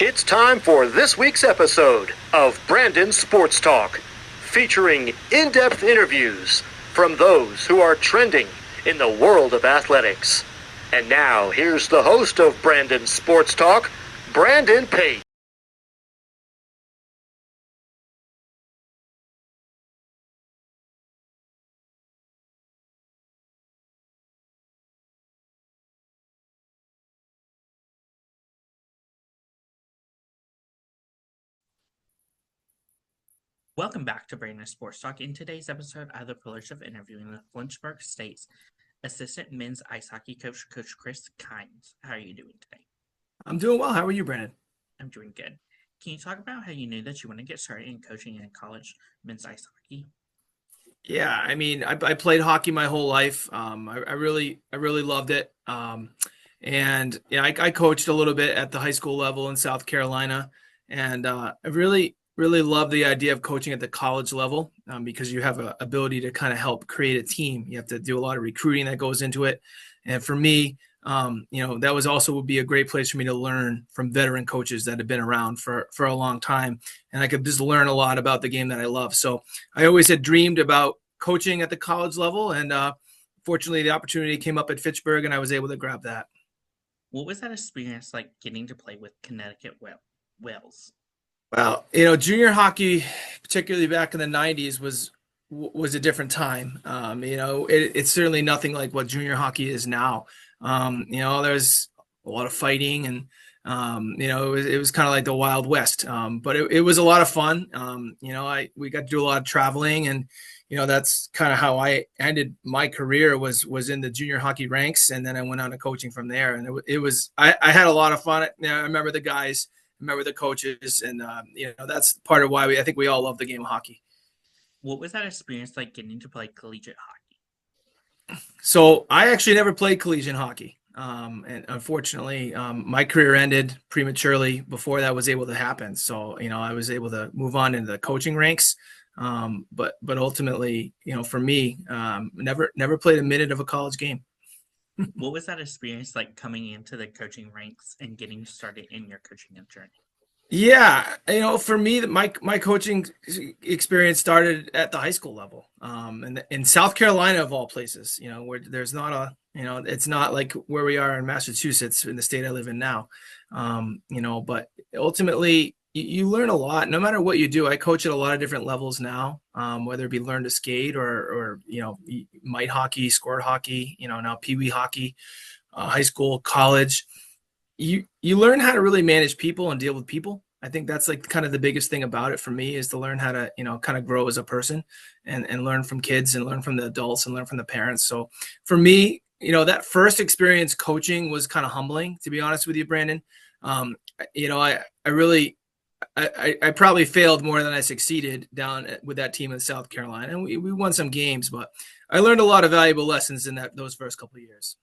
It's time for this week's episode of Brandon Sports Talk, featuring in-depth interviews from those who are trending in the world of athletics. And now, here's the host of Brandon Sports Talk, Brandon Pate. Welcome back to Brandon Sports Talk. In today's episode, I have the privilege of interviewing the Fitchburg State's assistant men's ice hockey coach, Coach Chris Kyne. How are you doing today? I'm doing well. How are you, Brandon? I'm doing good. Can you talk about how you knew that you want to get started in coaching in college men's ice hockey? Yeah, I mean, I played hockey my whole life. I really loved it. And yeah, I coached a little bit at the high school level in South Carolina, and I really love the idea of coaching at the college level because you have an ability to kind of help create a team. You have to do a lot of recruiting that goes into it, and for me, that was also would be a great place for me to learn from veteran coaches that have been around for a long time, and I could just learn a lot about the game that I love. So I always had dreamed about coaching at the college level, and fortunately, the opportunity came up at Fitchburg, and I was able to grab that. What was that experience like getting to play with Connecticut Whales? Well, junior hockey, particularly back in the 90s, was a different time. It's certainly nothing like what junior hockey is now. There's a lot of fighting, and it was kind of like the Wild West. But it was a lot of fun. We got to do a lot of traveling, and that's kind of how I ended my career was in the junior hockey ranks, and then I went on to coaching from there. And I had a lot of fun. I remember the guys. Remember the coaches, and that's part of why I think we all love the game of hockey. What was that experience like getting to play collegiate hockey? So I actually never played collegiate hockey, and unfortunately, my career ended prematurely before that was able to happen. So I was able to move on into the coaching ranks, but ultimately, for me, never played a minute of a college game. What was that experience like coming into the coaching ranks and getting started in your coaching journey? Yeah, for me, my coaching experience started at the high school level, and in South Carolina of all places. Where there's not it's not like where we are in Massachusetts, in the state I live in now. But ultimately, you learn a lot no matter what you do. I coach at a lot of different levels now, whether it be learn to skate or mite hockey, squirt hockey, now pee wee hockey, high school, college. You learn how to really manage people and deal with people. I think that's like kind of the biggest thing about it for me, is to learn how to kind of grow as a person and learn from kids and learn from the adults and learn from the parents. So for me, that first experience coaching was kind of humbling, to be honest with you, Brandon. I probably failed more than I succeeded down with that team in South Carolina, and we won some games, but I learned a lot of valuable lessons in those first couple of years.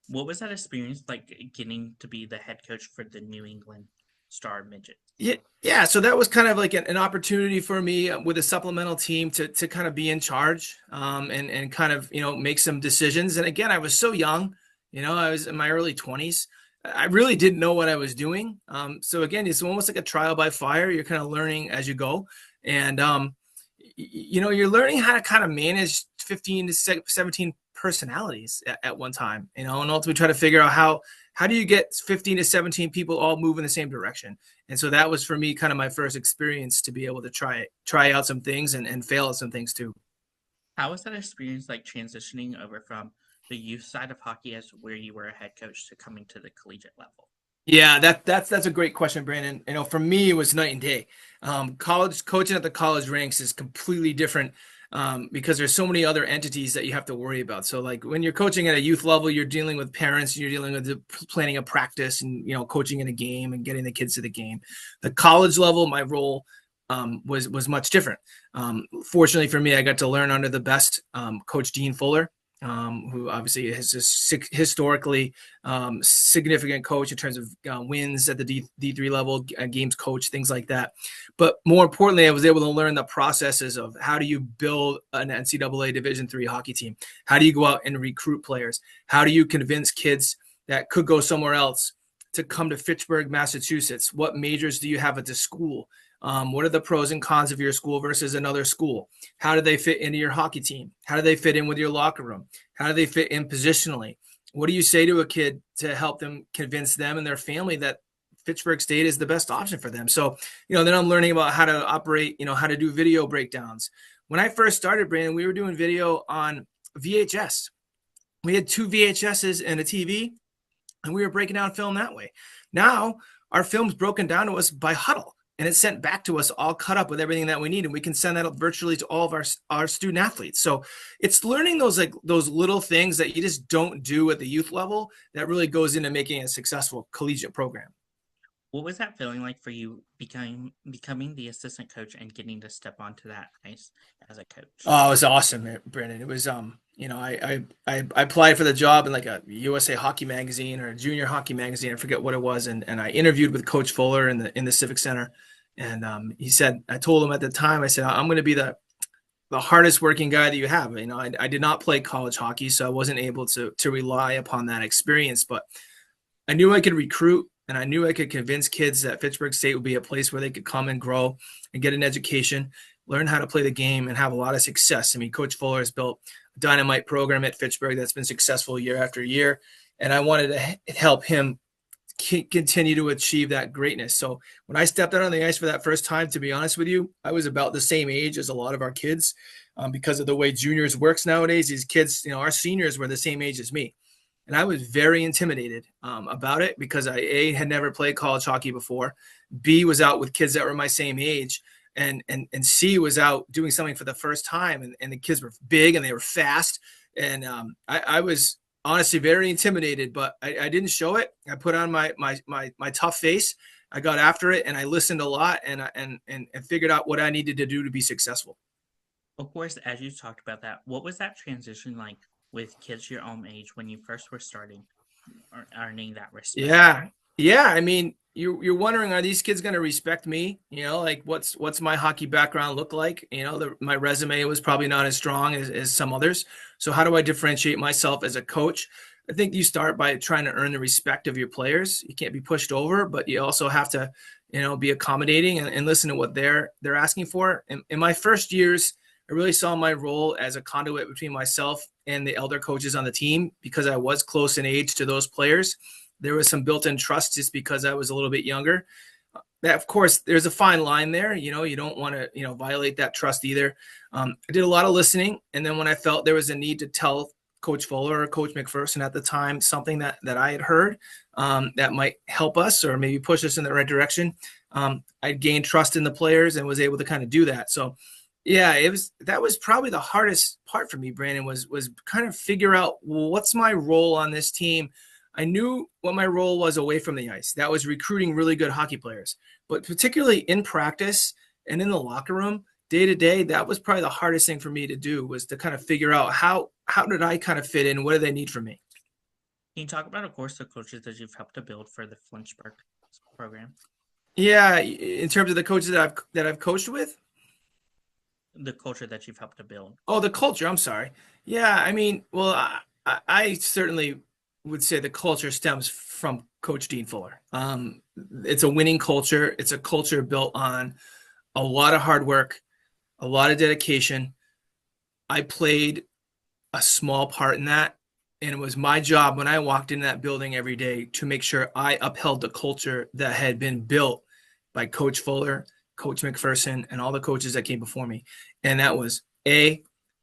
What was that experience like getting to be the head coach for the New England Star Midget? Yeah. So that was kind of like an opportunity for me with a supplemental team to kind of be in charge, and kind of make some decisions. And again, I was so young. I was in my early 20s. I really didn't know what I was doing. So again, it's almost like a trial by fire. You're kind of learning as you go, and you're learning how to kind of manage 15 to 17 personalities at one time, and ultimately try to figure out how do you get 15 to 17 people all move in the same direction. And so that was for me kind of my first experience to be able to try out some things and fail at some things too. How was that experience like transitioning over from the youth side of hockey as where you were a head coach to coming to the collegiate level? Yeah, that's a great question, Brandon. For me, it was night and day. College coaching at the college ranks is completely different, because there's so many other entities that you have to worry about. So like when you're coaching at a youth level, you're dealing with parents, you're dealing with the planning a practice and, coaching in a game and getting the kids to the game. The college level, my role was much different. Fortunately for me, I got to learn under the best, Coach Dean Fuller, who obviously is a historically significant coach in terms of wins at the D3 level, games coach, things like that. But more importantly, I was able to learn the processes of how do you build an NCAA Division III hockey team? How do you go out and recruit players? How do you convince kids that could go somewhere else to come to Fitchburg, Massachusetts? What majors do you have at the school? What are the pros and cons of your school versus another school? How do they fit into your hockey team? How do they fit in with your locker room? How do they fit in positionally? What do you say to a kid to help them convince them and their family that Fitchburg State is the best option for them? So, then I'm learning about how to operate, how to do video breakdowns. When I first started, Brandon, we were doing video on VHS. We had 2 VHSs and a TV, and we were breaking down film that way. Now our film's broken down to us by Huddle, and it's sent back to us all cut up with everything that we need, and we can send that up virtually to all of our student athletes. So it's learning those little things that you just don't do at the youth level that really goes into making a successful collegiate program. What was that feeling like for you becoming the assistant coach and getting to step onto that ice as a coach? Oh, it was awesome, Brandon. It was I applied for the job in like a USA Hockey magazine or a junior hockey magazine. I forget what it was, and I interviewed with Coach Fuller in the Civic Center, and he said, I told him at the time, I said, I'm going to be the hardest working guy that you have. I did not play college hockey, so I wasn't able to rely upon that experience, but I knew I could recruit. And I knew I could convince kids that Fitchburg State would be a place where they could come and grow and get an education, learn how to play the game, and have a lot of success. I mean, Coach Fuller has built a dynamite program at Fitchburg that's been successful year after year. And I wanted to help him continue to achieve that greatness. So when I stepped out on the ice for that first time, to be honest with you, I was about the same age as a lot of our kids because of the way juniors works nowadays. These kids, our seniors were the same age as me. And I was very intimidated about it because I, A, had never played college hockey before, B, was out with kids that were my same age, and C, was out doing something for the first time. And the kids were big and they were fast. And I was honestly very intimidated, but I didn't show it. I put on my tough face. I got after it, and I listened a lot and figured out what I needed to do to be successful. Of course, as you talked about that, what was that transition like with kids your own age when you first were starting or earning that respect? Yeah. I mean, you're wondering, are these kids going to respect me? Like what's my hockey background look like? My resume was probably not as strong as some others. So how do I differentiate myself as a coach? I think you start by trying to earn the respect of your players. You can't be pushed over, but you also have to, be accommodating and listen to what they're asking for. In my first years, I really saw my role as a conduit between myself and the elder coaches on the team because I was close in age to those players. There was some built-in trust just because I was a little bit younger. That, of course, there's a fine line there. You don't want to, violate that trust either. I did a lot of listening. And then when I felt there was a need to tell Coach Fuller or Coach McPherson at the time something that I had heard that might help us or maybe push us in the right direction, I gained trust in the players and was able to kind of do that. So, yeah, that was probably the hardest part for me, Brandon, was kind of figure out, well, what's my role on this team? I knew what my role was away from the ice. That was recruiting really good hockey players. But particularly in practice and in the locker room, day to day, that was probably the hardest thing for me to do, was to kind of figure out how did I kind of fit in? What do they need from me? Can you talk about, of course, the coaches that you've helped to build for the Fitchburg program? Yeah, in terms of the coaches that I've coached with? The culture that you've helped to build. Oh, the culture. I'm sorry. Yeah, I mean, well, I certainly would say the culture stems from Coach Dean Fuller. It's a winning culture. It's a culture built on a lot of hard work, a lot of dedication. I played a small part in that, and it was my job when I walked in that building every day to make sure I upheld the culture that had been built by Coach Fuller, Coach McPherson, and all the coaches that came before me. And that was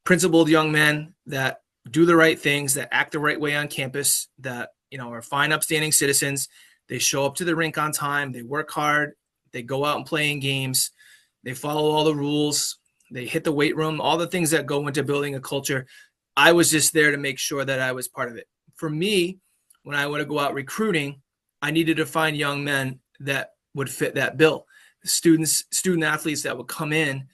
principled young men that do the right things, that act the right way on campus, that, are fine, upstanding citizens. They show up to the rink on time. They work hard. They go out and play in games. They follow all the rules. They hit the weight room, all the things that go into building a culture. I was just there to make sure that I was part of it. For me, when I want to go out recruiting, I needed to find young men that would fit that bill. Student athletes that would come in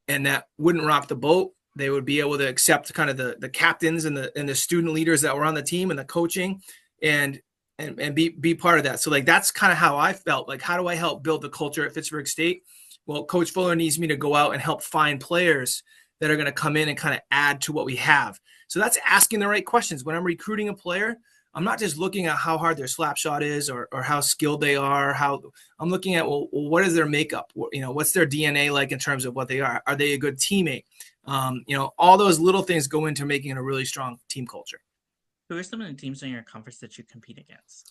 and that wouldn't rock the boat. They would be able to accept kind of the captains and the student leaders that were on the team and the coaching and be part of that. So like, that's kind of how I felt. Like, how do I help build the culture at Fitchburg State? Well, Coach Fuller needs me to go out and help find players that are going to come in and kind of add to what we have. So that's asking the right questions. When I'm recruiting a player, I'm not just looking at how hard their slap shot is or how skilled they are. How I'm looking at, well, what is their makeup? What's their DNA like in terms of what they are? Are they a good teammate? All those little things go into making it a really strong team culture. Who are some of the teams in your conference that you compete against?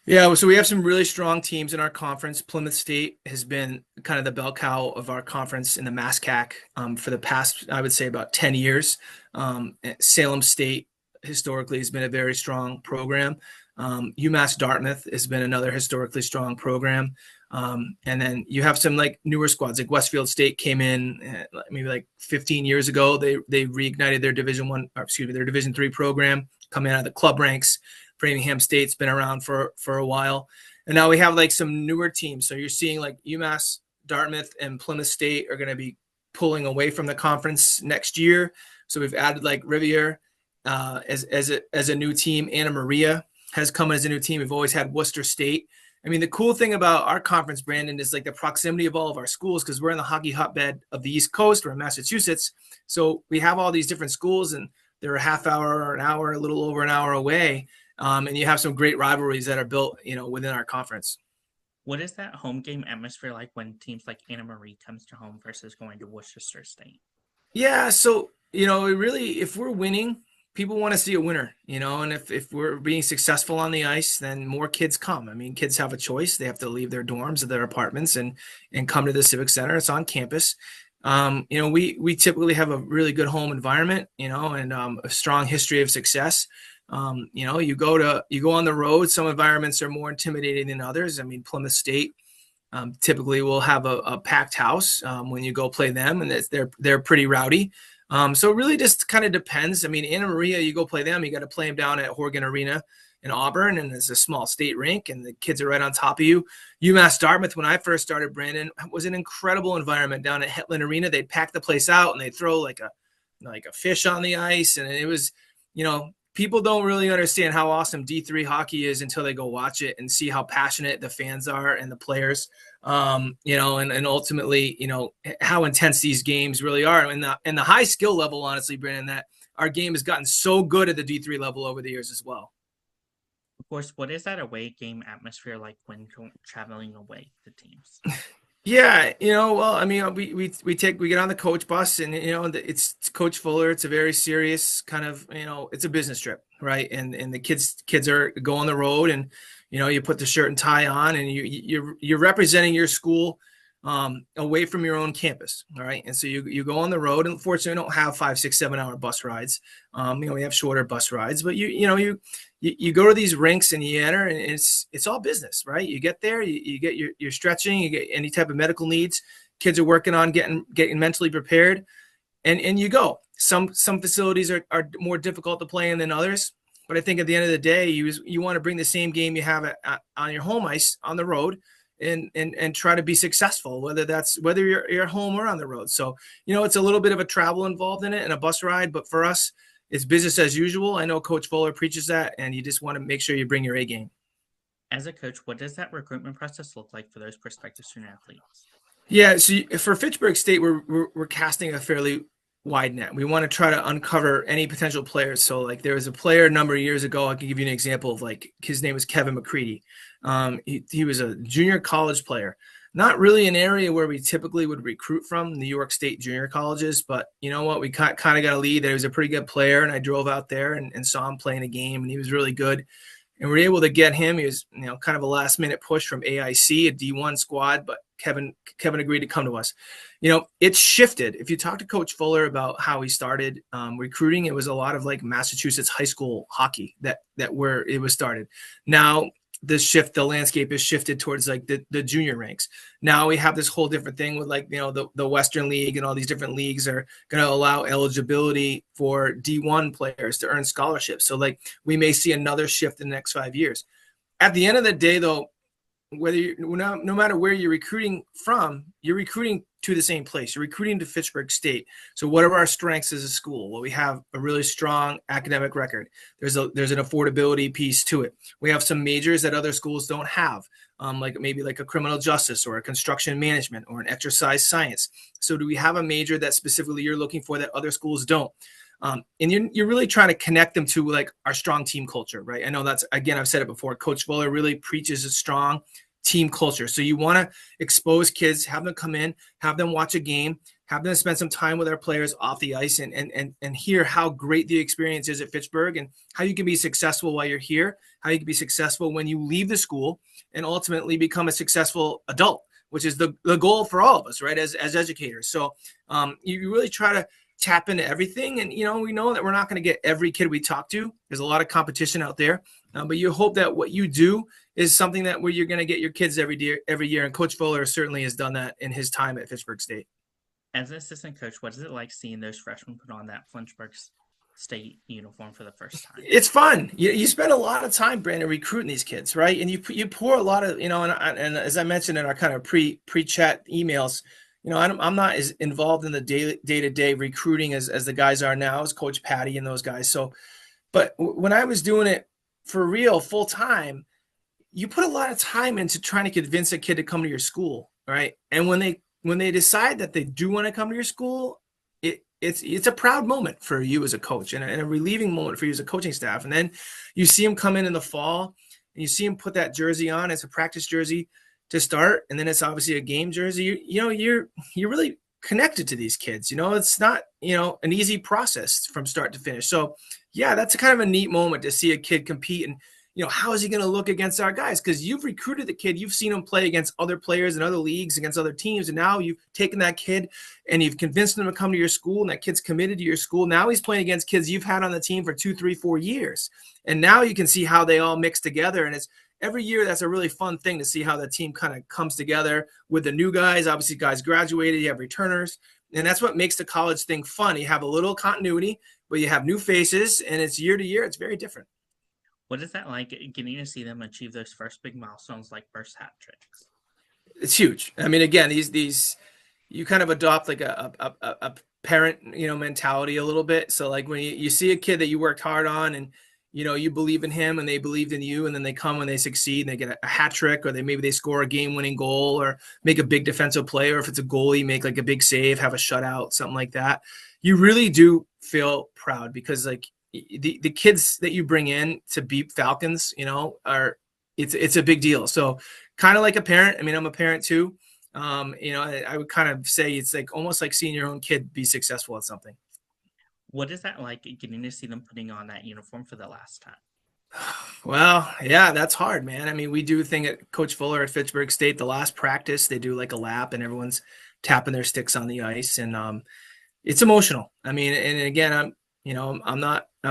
Yeah, so we have some really strong teams in our conference. Plymouth State has been kind of the bell cow of our conference in the MASCAC for the past, I would say, about 10 years. Salem State historically has been a very strong program. UMass Dartmouth has been another historically strong program. And then you have some like newer squads, like Westfield State came in maybe like 15 years ago. They reignited their their Division III program, coming out of the club ranks. Framingham State's been around for a while. And now we have like some newer teams. So you're seeing like UMass, Dartmouth, and Plymouth State are going to be pulling away from the conference next year. So we've added like Rivier as a new team. Anna Maria has come as a new team. We've always had Worcester State. I mean, the cool thing about our conference, Brandon, is like the proximity of all of our schools, because we're in the hockey hotbed of the East Coast. We're in Massachusetts. So we have all these different schools, and they're a half hour or an hour, a little over an hour away. And you have some great rivalries that are built, within our conference. What is that home game atmosphere like when teams like Anna Marie comes to home versus going to Worcester State? Yeah, so really, if we're winning, people want to see a winner, and if we're being successful on the ice, then more kids come. I mean, kids have a choice. They have to leave their dorms or their apartments and come to the Civic Center. It's on campus. We typically have a really good home environment, and a strong history of success. You go on the road. Some environments are more intimidating than others. I mean, Plymouth State typically will have a packed house when you go play them, and they're pretty rowdy. So it really just kind of depends. I mean, Anna Maria, you go play them, you got to play them down at Horgan Arena in Auburn, and it's a small state rink, and the kids are right on top of you. UMass Dartmouth, when I first started, Brandon, was an incredible environment down at Hetland Arena. They'd pack the place out, and they'd throw like a fish on the ice, and it was, people don't really understand how awesome D3 hockey is until they go watch it and see how passionate the fans are and the players, and ultimately, how intense these games really are. And the high skill level, honestly, Brandon, that our game has gotten so good at the D3 level over the years as well. Of course, what is that away game atmosphere like when traveling away to teams? Yeah, well, I mean, we get on the coach bus, and it's Coach Fuller. It's a very serious kind of, it's a business trip, right? And the kids go on the road, and you put the shirt and tie on, and you're representing your school away from your own campus, all right? And so you go on the road, and unfortunately, we don't have 5, 6, 7 hour bus rides. We have shorter bus rides, but you go to these rinks and you enter, and it's all business, right? You get there, you get your stretching, you get any type of medical needs. Kids are working on getting mentally prepared, and you go. Some facilities are more difficult to play in than others, but I think at the end of the day, you want to bring the same game you have on your home ice on the road, and try to be successful, whether you're home or on the road. So it's a little bit of a travel involved in it and a bus ride, but for us, it's business as usual. I know Coach Fuller preaches that, and you just want to make sure you bring your A game. As a coach, what does that recruitment process look like for those prospective student athletes? Yeah, so for Fitchburg State, we're casting a fairly wide net. We want to try to uncover any potential players. So like there was a player a number of years ago. I can give you an example of like his name was Kevin McCready. He was a junior college player. Not really an area where we typically would recruit from, New York State junior colleges, but you know what? We kind of got a lead that he was a pretty good player, and I drove out there and saw him playing a game, and he was really good. And we were able to get him. He was, kind of a last-minute push from AIC, a D1 squad, but Kevin agreed to come to us. It's shifted. If you talk to Coach Fuller about how he started recruiting, it was a lot of like Massachusetts high school hockey that where it was started. Now, the landscape is shifted towards like the junior ranks. Now we have this whole different thing with like, the Western League and all these different leagues are going to allow eligibility for D1 players to earn scholarships. So like we may see another shift in the next 5 years. At the end of the day, though, no matter where you're recruiting from, you're recruiting to the same place. You're recruiting to Fitchburg State. So what are our strengths as a school? Well, we have a really strong academic record. There's an affordability piece to it. We have some majors that other schools don't have, like maybe like a criminal justice or a construction management or an exercise science. So do we have a major that specifically you're looking for that other schools don't? And you're really trying to connect them to like our strong team culture, right? I know that's, again, I've said it before, Coach Fuller really preaches a strong team culture. So you want to expose kids, have them come in, have them watch a game, have them spend some time with our players off the ice and hear how great the experience is at Fitchburg and how you can be successful while you're here, how you can be successful when you leave the school and ultimately become a successful adult, which is the goal for all of us, right? As educators. So you really try to tap into everything. And, we know that we're not going to get every kid we talk to. There's a lot of competition out there, but you hope that what you do is something that where you're going to get your kids every year. And Coach Fuller certainly has done that in his time at Fitchburg State. As an assistant coach, what is it like seeing those freshmen put on that Fitchburg State uniform for the first time? It's fun. You spend a lot of time, Brandon, recruiting these kids, right? And you pour a lot of, and as I mentioned in our kind of pre-chat emails, I'm not as involved in the day-to-day recruiting as the guys are now, as Coach Patty and those guys. So, but when I was doing it for real, full time, you put a lot of time into trying to convince a kid to come to your school, right? And when they decide that they do want to come to your school, it's a proud moment for you as a coach and a relieving moment for you as a coaching staff. And then you see them come in the fall and you see them put that jersey on. It's a practice jersey to start. And then it's obviously a game jersey. You're really connected to these kids. It's not, an easy process from start to finish. So yeah, that's a kind of a neat moment to see a kid compete and, how is he going to look against our guys? Because you've recruited the kid, you've seen him play against other players in other leagues, against other teams, and now you've taken that kid and you've convinced him to come to your school, and that kid's committed to your school. Now he's playing against kids you've had on the team for 2, 3, 4 years, and now you can see how they all mix together. And it's every year that's a really fun thing to see how the team kind of comes together with the new guys. Obviously, guys graduated, you have returners, and that's what makes the college thing fun. You have a little continuity, but you have new faces, and it's year to year. It's very different. What is that like, getting to see them achieve those first big milestones like first hat tricks? It's huge. I mean, again, these you kind of adopt like a parent, mentality a little bit. So like when you see a kid that you worked hard on and, you believe in him and they believed in you, and then they come and they succeed and they get a hat trick, or maybe they score a game-winning goal or make a big defensive play, or if it's a goalie, make like a big save, have a shutout, something like that. You really do feel proud because like the kids that you bring in to beat Falcons, it's a big deal. So kind of like a parent. I mean, I'm a parent too. I would kind of say it's like almost like seeing your own kid be successful at something. What is that like, getting to see them putting on that uniform for the last time? Well, yeah, that's hard, man. I mean, we do a thing at Coach Fuller at Fitchburg State. The last practice, they do like a lap and everyone's tapping their sticks on the ice, and it's emotional. I mean, and again, I'm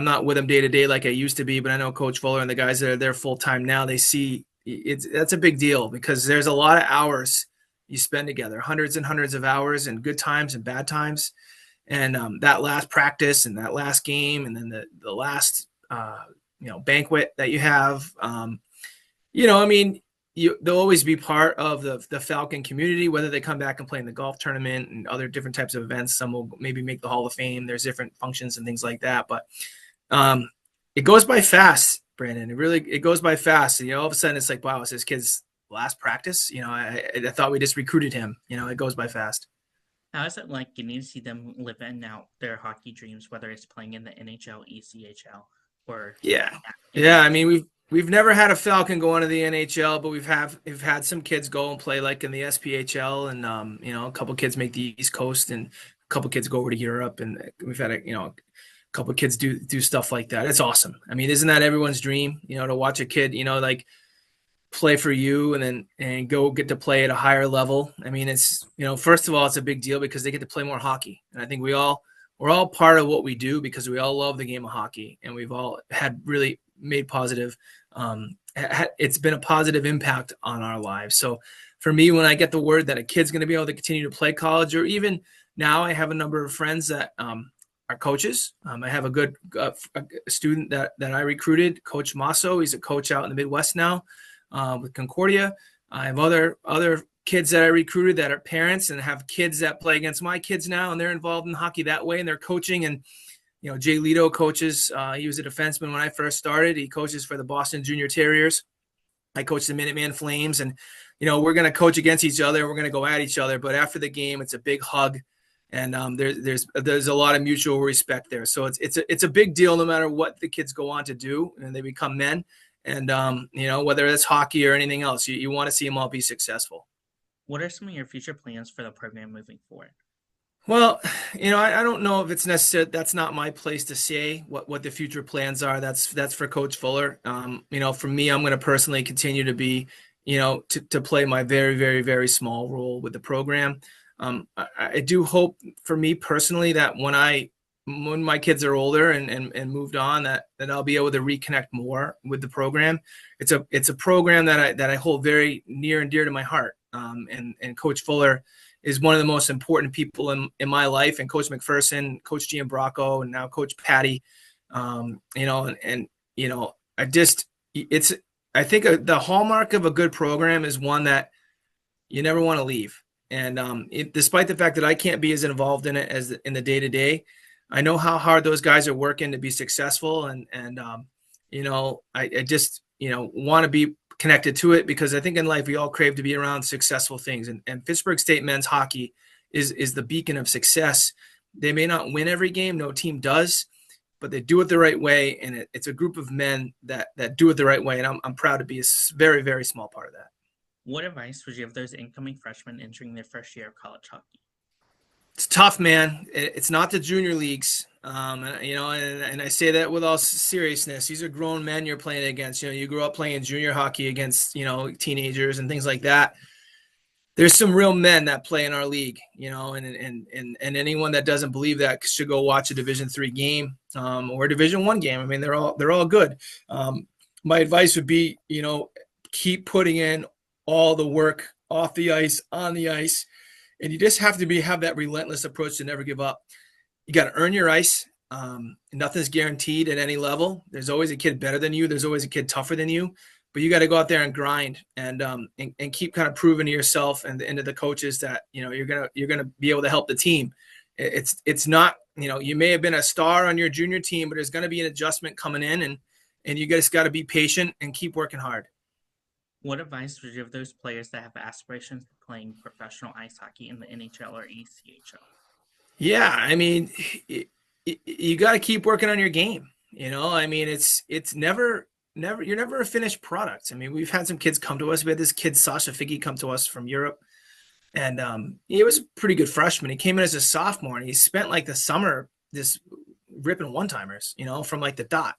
not with them day to day like I used to be, but I know Coach Fuller and the guys that are there full time now, they see that's a big deal because there's a lot of hours you spend together, hundreds and hundreds of hours, and good times and bad times. And that last practice and that last game, and then the last banquet that you have, I mean, they'll always be part of the Falcon community, whether they come back and play in the golf tournament and other different types of events. Some will maybe make the Hall of Fame. There's different functions and things like that. But it goes by fast, Brandon. It goes by fast. And, all of a sudden it's like, wow, it's this kid's last practice. I thought we just recruited him. It goes by fast. How is it like getting to see them living out their hockey dreams, whether it's playing in the NHL, ECHL, or yeah. I mean, we've never had a Falcon go into the NHL, but we've had some kids go and play like in the SPHL, and a couple kids make the East Coast, and a couple kids go over to Europe, and we've had a couple kids do stuff like that. It's awesome. I mean, isn't that everyone's dream? To watch a kid, like play for you and go get to play at a higher level. I mean, it's first of all, it's a big deal because they get to play more hockey, and I think we're all part of what we do because we all love the game of hockey, and we've all had really made positive. It's been a positive impact on our lives. So for me, when I get the word that a kid's going to be able to continue to play college, or even now, I have a number of friends that are coaches. I have a good student that I recruited, Coach Masso. He's a coach out in the Midwest now with Concordia. I have other kids that I recruited that are parents and have kids that play against my kids now, and they're involved in hockey that way, and they're coaching. And Jay Lito coaches. He was a defenseman when I first started. He coaches for the Boston Junior Terriers. I coach the Minuteman Flames, and we're going to coach against each other. We're going to go at each other, but after the game, it's a big hug, And there's a lot of mutual respect there. So it's a big deal no matter what the kids go on to do and they become men. And whether it's hockey or anything else, you want to see them all be successful. What are some of your future plans for the program moving forward? Well, I don't know if it's necessary. That's not my place to say what the future plans are. That's for Coach Fuller. For me, I'm going to personally continue to be, to play my very, very, very small role with the program. I do hope for me personally that when my kids are older and moved on, that I'll be able to reconnect more with the program. It's a program that I hold very near and dear to my heart. And Coach Fuller is one of the most important people in my life, and Coach McPherson, Coach Gianbracco, and now Coach Patty. I think the hallmark of a good program is one that you never want to leave. And despite the fact that I can't be as involved in it as in the day-to-day, I know how hard those guys are working to be successful. I just want to be connected to it, because I think in life we all crave to be around successful things. And Fitchburg State men's hockey is the beacon of success. They may not win every game, no team does, but they do it the right way. And it's a group of men that do it the right way. And I'm proud to be a very, very small part of that. What advice would you give those incoming freshmen entering their first year of college hockey? It's tough, man. It's not the junior leagues. And I say that with all seriousness. These are grown men you're playing against. You grew up playing junior hockey against, teenagers and things like that. There's some real men that play in our league, and anyone that doesn't believe that should go watch a Division III game or a Division I game. I mean, they're all good. My advice would be, keep putting in all the work off the ice, on the ice, and you just have to have that relentless approach to never give up. You got to earn your ice. Nothing's guaranteed at any level. There's always a kid better than you. There's always a kid tougher than you. But you got to go out there and grind and keep kind of proving to yourself and to the coaches that you're gonna be able to help the team. It's not you may have been a star on your junior team, but there's going to be an adjustment coming in, and you just got to be patient and keep working hard. What advice would you give those players that have aspirations for playing professional ice hockey in the NHL or ECHL? Yeah, I mean, you got to keep working on your game. I mean, it's never, you're never a finished product. I mean, we've had some kids come to us. We had this kid, Sasha Figge, come to us from Europe. And he was a pretty good freshman. He came in as a sophomore, and he spent like the summer just ripping one-timers, from like the dot.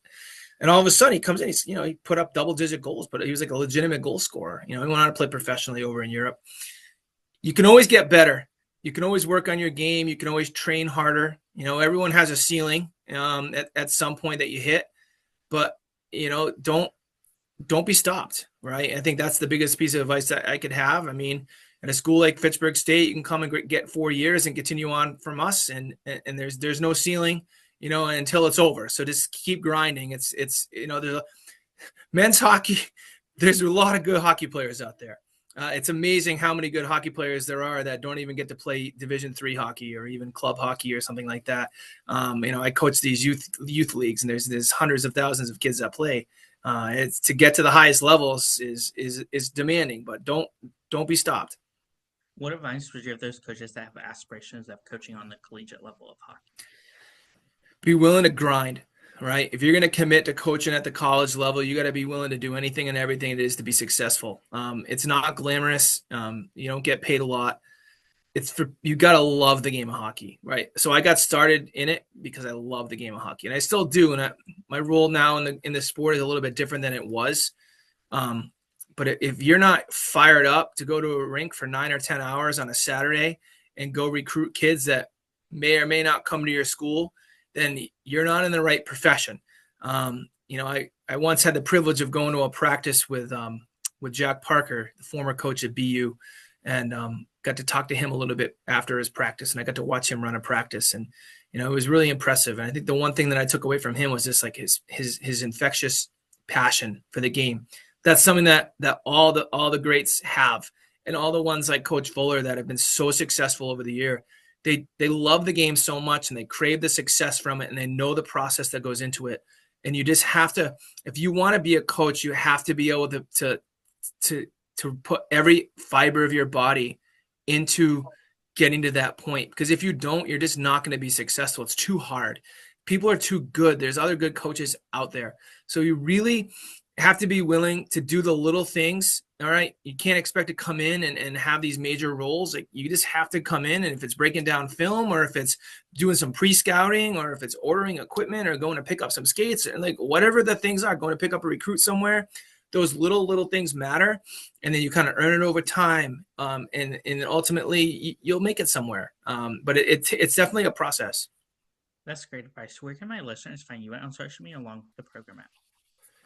And all of a sudden he comes in, he put up double-digit goals, but he was like a legitimate goal scorer. He went on to play professionally over in Europe. You can always get better. You can always work on your game. You can always train harder. Everyone has a ceiling at some point that you hit, but don't be stopped, right? I think that's the biggest piece of advice that I could have. I mean, at a school like Fitchburg State, you can come and get 4 years and continue on from us, and there's no ceiling, until it's over. So just keep grinding. It's there's men's hockey. There's a lot of good hockey players out there. It's amazing how many good hockey players there are that don't even get to play Division III hockey or even club hockey or something like that. I coach these youth leagues, and there's hundreds of thousands of kids that play. It's to get to the highest levels is demanding, but don't be stopped. What advice would you give those coaches that have aspirations of coaching on the collegiate level of hockey? Be willing to grind, right? If you're going to commit to coaching at the college level, you got to be willing to do anything and everything it is to be successful. It's not glamorous. You don't get paid a lot. You got to love the game of hockey, right? So I got started in it because I love the game of hockey, and I still do. And my role now in the sport is a little bit different than it was. But if you're not fired up to go to a rink for 9 or 10 hours on a Saturday and go recruit kids that may or may not come to your school, then you're not in the right profession. I once had the privilege of going to a practice with Jack Parker, the former coach at BU, and got to talk to him a little bit after his practice, and I got to watch him run a practice, and it was really impressive. And I think the one thing that I took away from him was just like his infectious passion for the game. That's something that all the greats have, and all the ones like Coach Fuller that have been so successful over the year. They love the game so much, and they crave the success from it, and they know the process that goes into it. And you just have to, if you want to be a coach, you have to be able to put every fiber of your body into getting to that point, because if you don't, you're just not going to be successful. It's too hard. People are too good. There's other good coaches out there. So you really have to be willing to do the little things. All right. You can't expect to come in and have these major roles. Like, you just have to come in, and if it's breaking down film, or if it's doing some pre-scouting, or if it's ordering equipment, or going to pick up some skates, and like whatever the things are, going to pick up a recruit somewhere, those little things matter. And then you kind of earn it over time. And ultimately you'll make it somewhere. But it's definitely a process. That's great advice. Where can my listeners find you on social media along with the program app?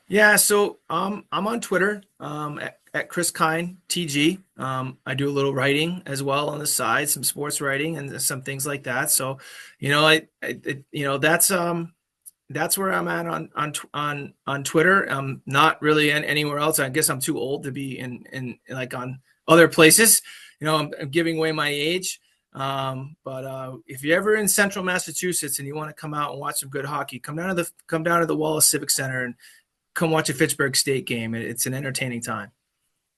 Yeah, so I'm on Twitter at Chris Kyne TG. I do a little writing as well on the side, some sports writing and some things like that. So, that's where I'm at on Twitter. I'm not really anywhere else. I guess I'm too old to be in like on other places. I'm giving away my age. But if you're ever in Central Massachusetts and you want to come out and watch some good hockey, come down to the Wallace Civic Center and come watch a Fitchburg State game. It's an entertaining time.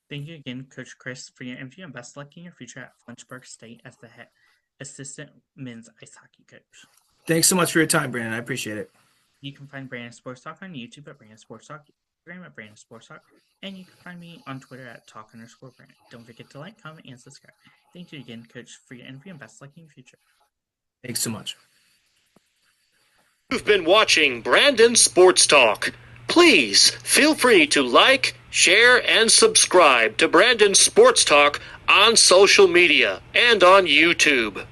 Thank you again, Coach Chris, for your interview, and best luck in your future at Fitchburg State as the head assistant men's ice hockey coach. Thanks so much for your time, Brandon. I appreciate it. You can find Brandon Sports Talk on YouTube at Brandon Sports Talk, Instagram at Brandon Sports Talk, and you can find me on Twitter at talk_Brandon. Don't forget to like, comment, and subscribe. Thank you again, Coach, for your interview, and best luck in your future. Thanks so much. You've been watching Brandon Sports Talk. Please feel free to like, share, and subscribe to Brandon Sports Talk on social media and on YouTube.